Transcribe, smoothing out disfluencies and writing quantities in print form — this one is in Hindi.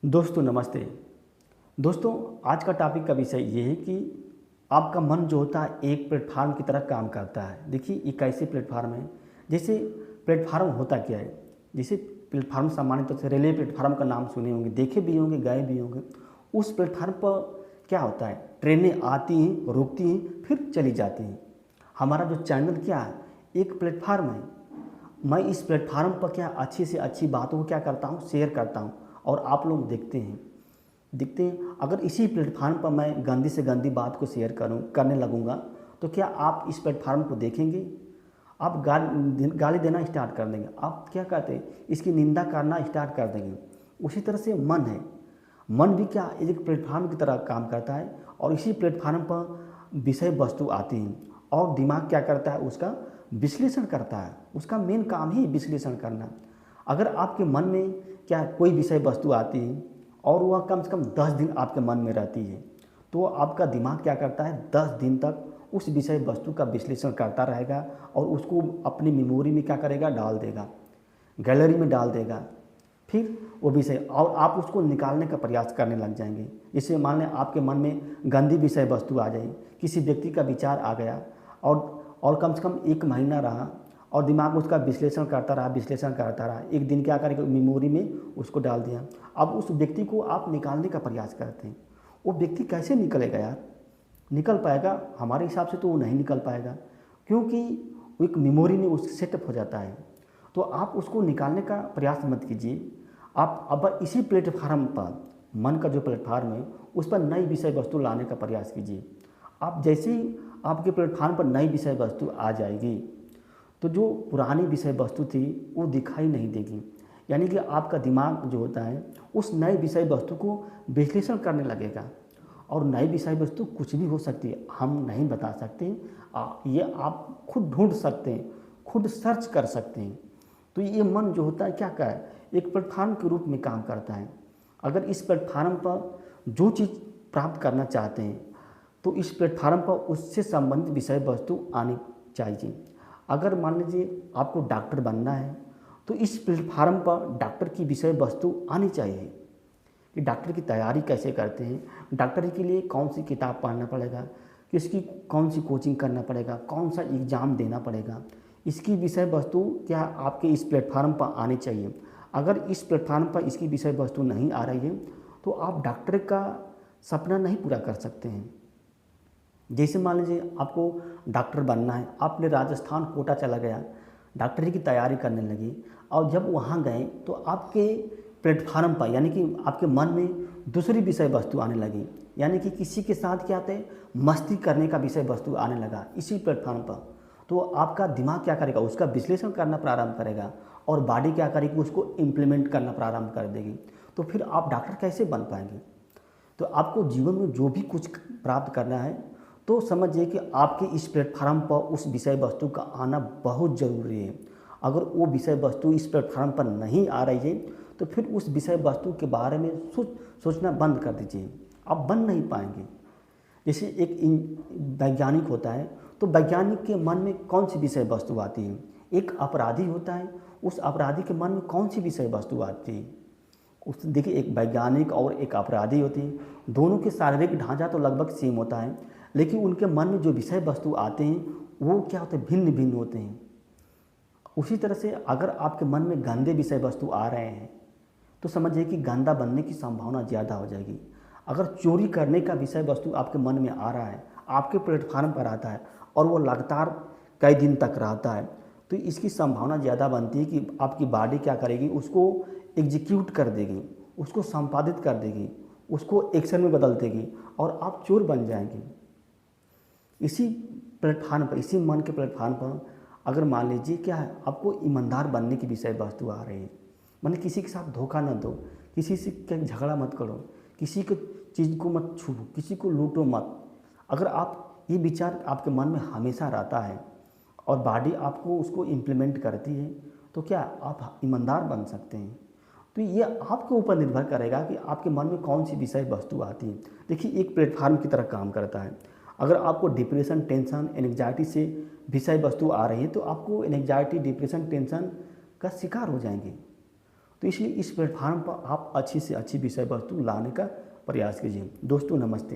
दोस्तों नमस्ते। दोस्तों आज का टॉपिक का विषय ये है कि आपका मन जो होता है एक प्लेटफार्म की तरह काम करता है। देखिए ये कैसे प्लेटफार्म है, जैसे प्लेटफार्म होता क्या है। जैसे प्लेटफार्म सामान्य तौर से रेलवे प्लेटफार्म का नाम सुने होंगे, देखे भी होंगे, गए भी होंगे। उस प्लेटफार्म पर क्या होता है, ट्रेनें आती हैं, रुकती हैं, फिर चली जाती हैं। हमारा जो चैनल क्या है, एक प्लेटफार्म है। मैं इस प्लेटफार्म पर क्या अच्छी से अच्छी बातों को क्या करता हूँ, शेयर करता हूँ और आप लोग देखते हैं। अगर इसी प्लेटफार्म पर मैं गंदी से गंदी बात को शेयर करने लगूंगा तो क्या आप इस प्लेटफार्म को देखेंगे? आप गाली देना स्टार्ट कर देंगे। आप क्या कहते हैं, इसकी निंदा करना स्टार्ट कर देंगे। उसी तरह से मन है, मन भी क्या एक प्लेटफार्म की तरह काम करता है और इसी प्लेटफार्म पर विषय वस्तु आती हैं और दिमाग क्या करता है, उसका विश्लेषण करता है। उसका मेन काम ही विश्लेषण करना। अगर आपके मन में क्या कोई विषय वस्तु आती है और वह कम से कम 10 दिन आपके मन में रहती है, तो आपका दिमाग क्या करता है, 10 दिन तक उस विषय वस्तु का विश्लेषण करता रहेगा और उसको अपनी मेमोरी में क्या करेगा, डाल देगा, गैलरी में डाल देगा। फिर वो विषय और आप उसको निकालने का प्रयास करने लग जाएंगे। जैसे मान लें आपके मन में गंदी विषय वस्तु आ जाए, किसी व्यक्ति का विचार आ गया और कम से कम 1 महीना रहा और दिमाग उसका विश्लेषण करता रहा। एक दिन क्या करेगा, मेमोरी में उसको डाल दिया। अब उस व्यक्ति को आप निकालने का प्रयास करते हैं। वो व्यक्ति कैसे निकलेगा यार, निकल पाएगा? हमारे हिसाब से तो वो नहीं निकल पाएगा, क्योंकि वो एक मेमोरी में उस सेटअप हो जाता है। तो आप उसको निकालने का प्रयास मत कीजिए। आप अब इसी प्लेटफार्म पर, मन का जो प्लेटफार्म है, उस पर नई विषय वस्तु लाने का प्रयास कीजिए। आप जैसे ही आपके प्लेटफार्म पर नई विषय वस्तु आ जाएगी तो जो पुरानी विषय वस्तु थी वो दिखाई नहीं देगी। यानी कि आपका दिमाग जो होता है उस नए विषय वस्तु को विश्लेषण करने लगेगा। और नई विषय वस्तु कुछ भी हो सकती है, हम नहीं बता सकते। ये आप खुद ढूंढ सकते हैं, खुद सर्च कर सकते हैं। तो ये मन जो होता है क्या है, एक प्लेटफार्म के रूप में काम करता है। अगर इस प्लेटफार्म पर जो चीज़ प्राप्त करना चाहते हैं तो इस प्लेटफार्म पर उससे संबंधित विषय वस्तु आनी चाहिए। अगर मान लीजिए आपको डॉक्टर बनना है तो इस प्लेटफार्म पर डॉक्टर की विषय वस्तु आनी चाहिए कि डॉक्टर की तैयारी कैसे करते हैं, डॉक्टर के लिए कौन सी किताब पढ़ना पड़ेगा, किसकी कौन सी कोचिंग करना पड़ेगा, कौन सा एग्ज़ाम देना पड़ेगा। इसकी विषय वस्तु क्या आपके इस प्लेटफार्म पर आनी चाहिए। अगर इस प्लेटफार्म पर इसकी विषय वस्तु नहीं आ रही है तो आप डॉक्टर का सपना नहीं पूरा कर सकते हैं। जैसे मान लीजिए आपको डॉक्टर बनना है, आपने राजस्थान कोटा चला गया, डॉक्टरी की तैयारी करने लगी और जब वहाँ गए तो आपके प्लेटफार्म पर यानी कि आपके मन में दूसरी विषय वस्तु आने लगी। यानी कि किसी के साथ क्या आते, मस्ती करने का विषय वस्तु आने लगा इसी प्लेटफार्म पर। तो आपका दिमाग क्या करेगा, उसका विश्लेषण करना प्रारंभ करेगा और बॉडी क्या करेगी, उसको इम्प्लीमेंट करना प्रारंभ कर देगी। तो फिर आप डॉक्टर कैसे बन पाएंगे? तो आपको जीवन में जो भी कुछ प्राप्त करना है तो समझिए कि आपके इस प्लेटफार्म पर उस विषय वस्तु का आना बहुत ज़रूरी है। अगर वो विषय वस्तु इस प्लेटफार्म पर नहीं आ रही है तो फिर उस विषय वस्तु के बारे में सोचना बंद कर दीजिए। आप बन नहीं पाएंगे। जैसे एक वैज्ञानिक होता है तो वैज्ञानिक के मन में कौन सी विषय वस्तु आती है। एक अपराधी होता है, उस अपराधी के मन में कौन सी विषय वस्तु आती है। उस देखिए, एक वैज्ञानिक और एक अपराधी होती है, दोनों के शारीरिक ढांचा तो लगभग सेम होता है, लेकिन उनके मन में जो विषय वस्तु आते हैं वो क्या होते हैं, भिन्न भिन्न होते हैं। उसी तरह से अगर आपके मन में गंदे विषय वस्तु आ रहे हैं तो समझिए कि गंदा बनने की संभावना ज़्यादा हो जाएगी। अगर चोरी करने का विषय वस्तु आपके मन में आ रहा है, आपके प्लेटफार्म पर आता है और वो लगातार कई दिन तक रहता है, तो इसकी संभावना ज़्यादा बनती है कि आपकी बॉडी क्या करेगी, उसको एग्जीक्यूट कर देगी, उसको संपादित कर देगी, उसको एक्शन में बदल देगी और आप चोर बन जाएंगे। इसी प्लेटफार्म पर, इसी मन के प्लेटफार्म पर अगर मान लीजिए क्या है, आपको ईमानदार बनने की विषय वस्तु आ रही है, मतलब किसी के साथ धोखा न दो, किसी से क्या झगड़ा मत करो, किसी के चीज़ को मत छू, किसी को लूटो मत। अगर आप ये विचार आपके मन में हमेशा रहता है और बॉडी आपको उसको इम्प्लीमेंट करती है तो क्या आप ईमानदार बन सकते हैं। तो ये आपके ऊपर निर्भर करेगा कि आपके मन में कौन सी विषय वस्तु आती है। देखिए, एक प्लेटफार्म की तरह काम करता है। अगर आपको डिप्रेशन, टेंशन, एंग्जाइटी से विषय वस्तु आ रही है तो आपको एंग्जाइटी, डिप्रेशन, टेंशन का शिकार हो जाएंगे। तो इसलिए इस प्लेटफार्म पर आप अच्छी से अच्छी विषय वस्तु लाने का प्रयास कीजिए। दोस्तों नमस्ते।